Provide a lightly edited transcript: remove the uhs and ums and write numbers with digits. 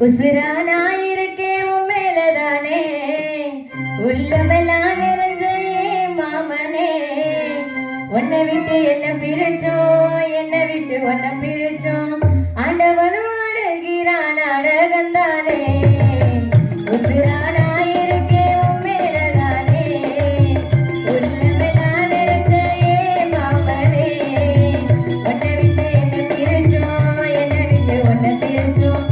உசுரா நான் இருக்கேன் உன் மேலதானே உள்ளமெல்லாம் நிறைஞ்ச ஏன் மாமனே உன்னை விட்டு என்ன பிரிச்சோம் என்னை விட்டு உன்னை பிரிச்சோம் ஆண்டவனும் அடகிறான் அடகந்தானே உசுரா நான் இருக்கேன் உன் மேலதானே உள்ளமெல்லாம் நிறைஞ்ச ஏன் மாமனே உன்னை விட்டு என்ன பிரிச்சோம் என்னை விட்டு உன்னை பிரிச்சோம்